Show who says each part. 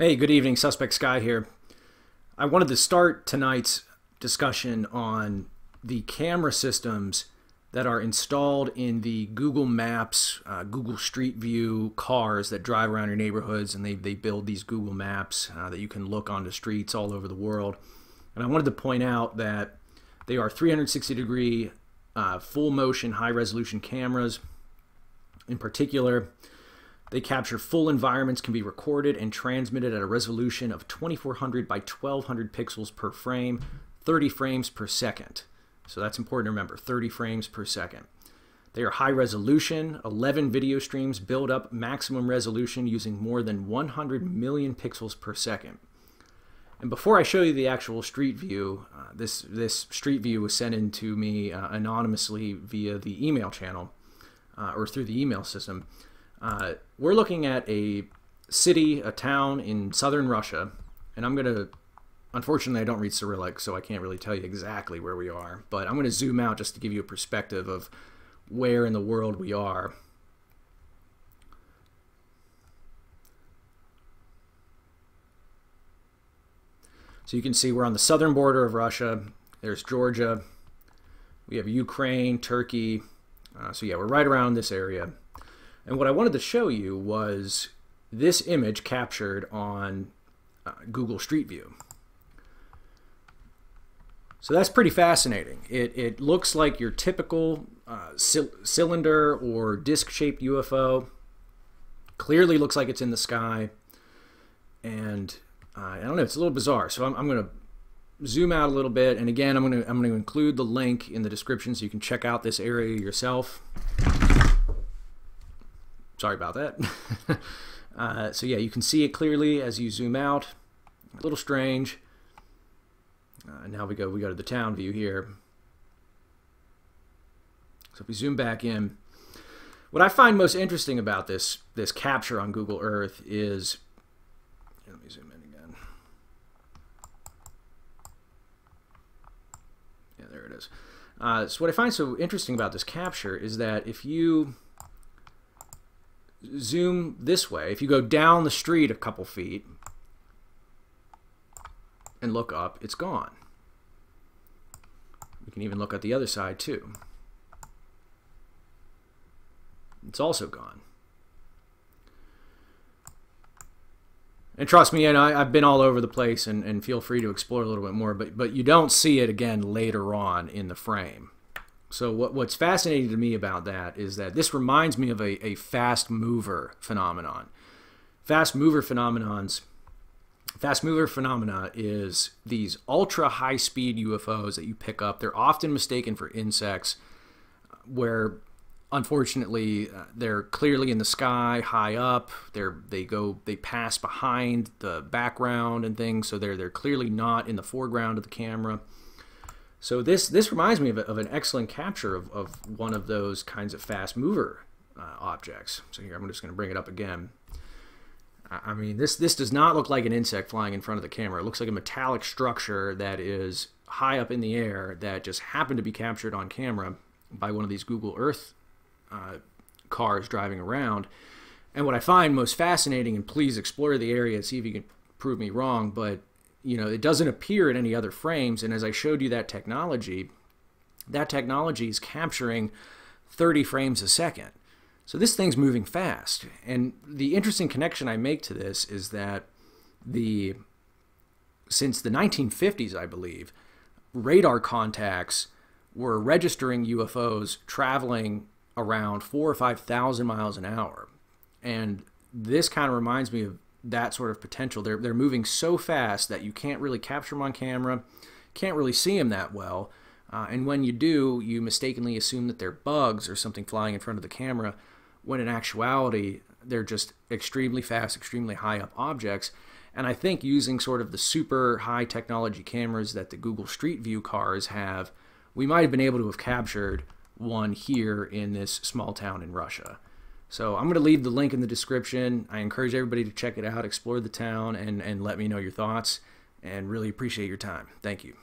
Speaker 1: Hey, good evening, Suspect Sky here. I wanted to start tonight's discussion on the camera systems that are installed in the Google Maps, Google Street View cars that drive around your neighborhoods, and they build these Google Maps that you can look on the streets all over the world. And I wanted to point out that they are 360-degree full motion high resolution cameras. In particular, they capture full environments, can be recorded and transmitted at a resolution of 2400 by 1200 pixels per frame, 30 frames per second. So that's important to remember, 30 frames per second. They are high resolution, 11 video streams build up maximum resolution using more than 100 million pixels per second. And before I show you the actual street view, this street view was sent in to me anonymously via the email channel or through the email system. We're looking at a city, a town in southern Russia, and I'm going to, unfortunately I don't read Cyrillic, so I can't really tell you exactly where we are, but I'm going to zoom out just to give you a perspective of where in the world we are. So you can see we're on the southern border of Russia. There's Georgia. We have Ukraine, Turkey. So yeah, we're right around this area. And what I wanted to show you was this image captured on Google Street View. So that's pretty fascinating. It looks like your typical cylinder or disc-shaped UFO. Clearly looks like it's in the sky. And I don't know, it's a little bizarre. So I'm going to zoom out a little bit. And again, I'm going to include the link in the description so you can check out this area yourself. Sorry about that. So yeah, you can see it clearly as you zoom out. A little strange. Now we go to the town view here. So if we zoom back in, what I find most interesting about this capture on Google Earth is, let me zoom in again. Yeah, there it is. So what I find so interesting about this capture is that if you zoom this way, if you go down the street a couple feet and look up, it's gone. We can even look at the other side too. It's also gone. And trust me, I've been all over the place, and feel free to explore a little bit more, but you don't see it again later on in the frame. So what's fascinating to me about that is that this reminds me of a fast mover phenomenon. Fast mover phenomena is these ultra high speed UFOs that you pick up. They're often mistaken for insects, where unfortunately they're clearly in the sky, high up. They pass behind the background and things, so they're clearly not in the foreground of the camera. So this reminds me of an excellent capture of one of those kinds of fast mover objects. So here I'm just going to bring it up again. I mean, this does not look like an insect flying in front of the camera. It looks like a metallic structure that is high up in the air that just happened to be captured on camera by one of these Google Earth cars driving around. And what I find most fascinating, and please explore the area and see if you can prove me wrong, but you know, it doesn't appear in any other frames, and as I showed you that technology is capturing 30 frames a second. So this thing's moving fast. And the interesting connection I make to this is that since the 1950s, I believe, radar contacts were registering UFOs traveling around 4,000 or 5,000 miles an hour. And this kind of reminds me of that sort of potential. They're moving so fast that you can't really capture them on camera, can't really see them that well, and when you do, you mistakenly assume that they're bugs or something flying in front of the camera, when in actuality they're just extremely fast, extremely high up objects. And I think using sort of the super high technology cameras that the Google Street View cars have, we might have been able to have captured one here in this small town in Russia. So I'm going to leave the link in the description. I encourage everybody to check it out, explore the town, and let me know your thoughts, and really appreciate your time. Thank you.